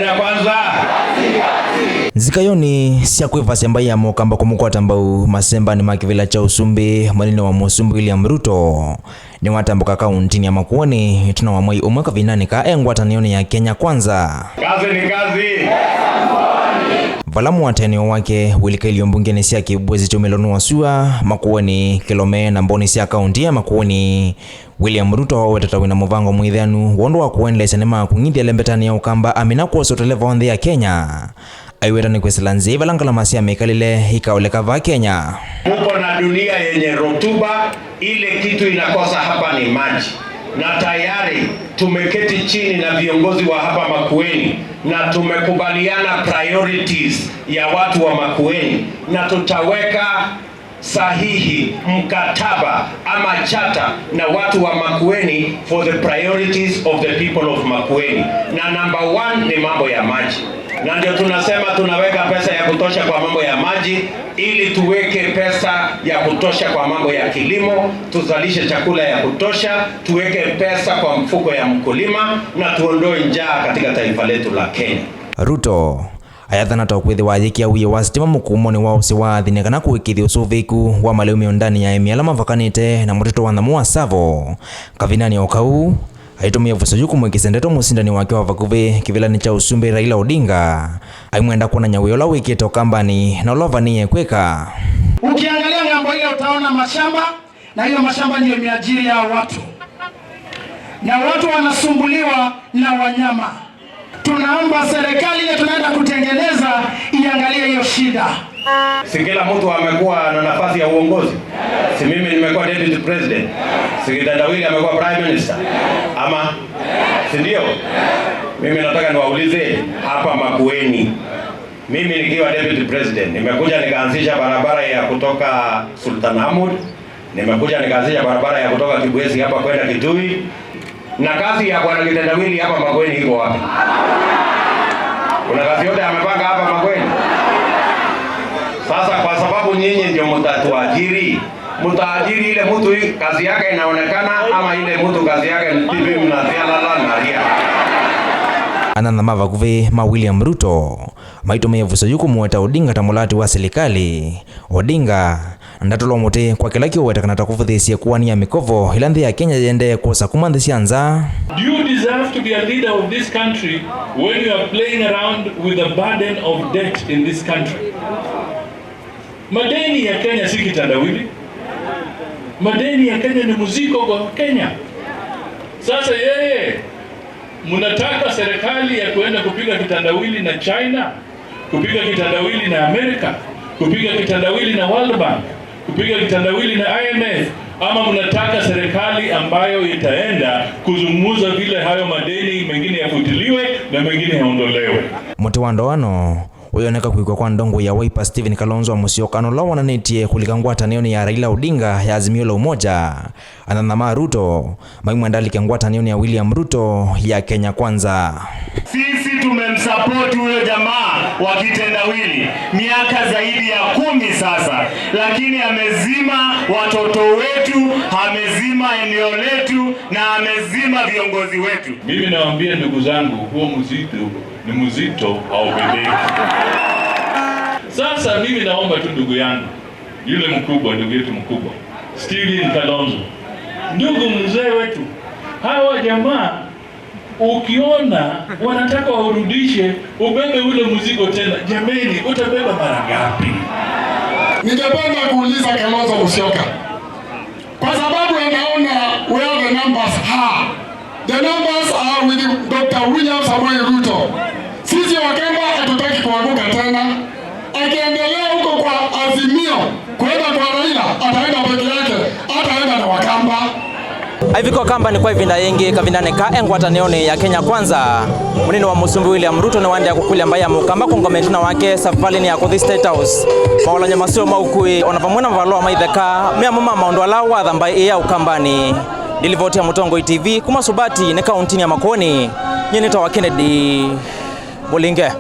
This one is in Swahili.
Kenya kwanza. Zikayoni cia kwivasya mbai ya mokamba kumukwata mbau masemba ni makivila cha usumbi mwanene wa musumbi William Ruto ni watambuka kauntini ya Makueni tuna wa mwai umwe kavinani ka engwatanioni ya Kenya kwanza. Kazi ni kazi. Valamu watenio wake wilikailio mbungeni cia kibwezi chumilonu wa sua Makueni kilome na mboni cia kaunti ya Makueni. William Ruto wetatawina muvango mwithanu wondo wa kuendelesha nema kung'ithia lembetani ya ukamba amina kuosoteleva ondhe ya Kenya. Aiweta ni kweselanzi valangala masia mekalile ikaoleka va Kenya. Mupo na dunia yenye rotuba, ile kitu inakosa hapa ni maji. Na tayari tumeketi chini na viongozi wa hapa Makueni na tumekubaliana priorities ya watu wa Makueni na tutaweka sahihi mkataba ama chata na watu wa Makueni for the priorities of the people of Makueni. Na number 1 ni mambo ya maji. Na ndio tunasema tunaweka pesa ya kutosha kwa mambo ya maji ili tuweke pesa ya kutosha kwa mambo ya kilimo, tuzalishe chakula ya kutosha, tuweke pesa kwa mfuko ya mkulima na tuondoe njaa katika taifa letu la Kenya. Ruto ayathana tokwithi wajikia uye wa sitima mukumoni wa usi wa thine kana kuikithi usuviku wa maleumio ndani ya emiala mavakanite na muteto wa thamu wa Savo kavinani okau aitumia vusa yuku mwikisendeto musindani wake wa vakuvi kivilani cha usumbi Raila Odinga aimwenda kuona nyawiola wikito kambani na ulovanie kweka. Ukiangalia ngambo ile utaona mashamba na hiyo mashamba ndiyo miajiri ya watu na watu wanasumbuliwa na wanyama. Tunaomba serikali ile tunaenda kutengeneza iangalie hiyo shida. Si kila mtu amekuwa na nafasi ya uongozi. Si mimi nimekuwa deputy president. Si Kitandawili amekuwa prime minister. Ama si ndio? Mimi nataka niwaulize hapa Makueni. Mimi nikiwa deputy president nimekuja nikaanzisha barabara ya kutoka Sultan Ahmad, nimekuja nikaanzisha barabara ya kutoka Kibwezi hapa kwenda Kitui. Na kazi ya bwana Kitandawili hapa Makueni iko wapi? Kuna kazi yote amepanga hapa Makueni? Sasa kwa sababu nyinyi ndio mtatuajiri, mtaajiri ile mtu kazi yake inaonekana ama ile mtu kazi yake ni tibi mnazialala na ria. Anana mavakuvi ma William Ruto maitumia vusa yuku mweta Odinga tamulati wa serikali. Odinga ndatolo mote kwa kila kio wetakana takufuthisia kuwania mikovo ilandhi ya Kenya yende kosa kumandhisia nza. Do you deserve to be a leader of this country when you are playing around with the burden of debt in this country? Madeni ya Kenya si kitandawili. Madeni ya Kenya ni muziko kwa Kenya. Sasa yeye mnataka serikali ya kuenda kupiga kitandawili na China, kupiga kitandawili na Amerika, kupiga kitandawili na World Bank, kupiga kitandawili na IMF, ama mnataka serikali ambayo itaenda kuzungumza vile hayo madeni mengine yafutiliwe na mengine yaondolewe. Muti wa ndoano uyoneka kuikwa kwa ndongo ya Wiper Stephen Kalonzo wa Musyoka no lawa nanetie kulikangwa tanioni ya Raila Odinga ya Azimio la Umoja ananama Ruto maimwandali kangwa tanioni ya William Ruto ya Kenya kwanza. Sisi tumemsupport huyo jamaa wa kitendawili miaka zaidi ya 10 sasa, lakini amezima watoto wetu, amezima eneo letu na amezima viongozi wetu. Mimi nawaambia ndugu zangu, huo mzito ni mzito haubebeki. Sasa mimi naomba tu ndugu yangu yule mkubwa, ndugu yetu mkubwa Stephen Kalonzo, ndugu mzee wetu, hawa jamaa ukiona wanataka warudishe ubebe ule mzigo tena, jameni utabeba mara ngapi? Ningependa kuuliza Kalonzo Musyoka, kwa sababu anaona where the numbers are. The numbers are with Dr. William Samoei Ruto. Sisi Wakamba hatutaki kuanguka tena. Akiendelea huko kwa Azimio kwenda kwa Raila, ataenda peke yake, ataenda na Wakamba. Aiviko kamba ni kwa ivinda yengi kavindane ka engwatanioni ya Kenya kwanza. Munini wa musumbi William Ruto ni wande ya Kukulya mbaya ya mukamba kongometina wake safali ni ya kuthi State House. Maulanya masio maukui onavamwena mvaloa maitheka mea muma maondwala wa dhambai ya ukambani. Nilivotia Mutongo TV kuma subati ne kauntini ya Makueni. Nyenita wa Kennedy Bolinge.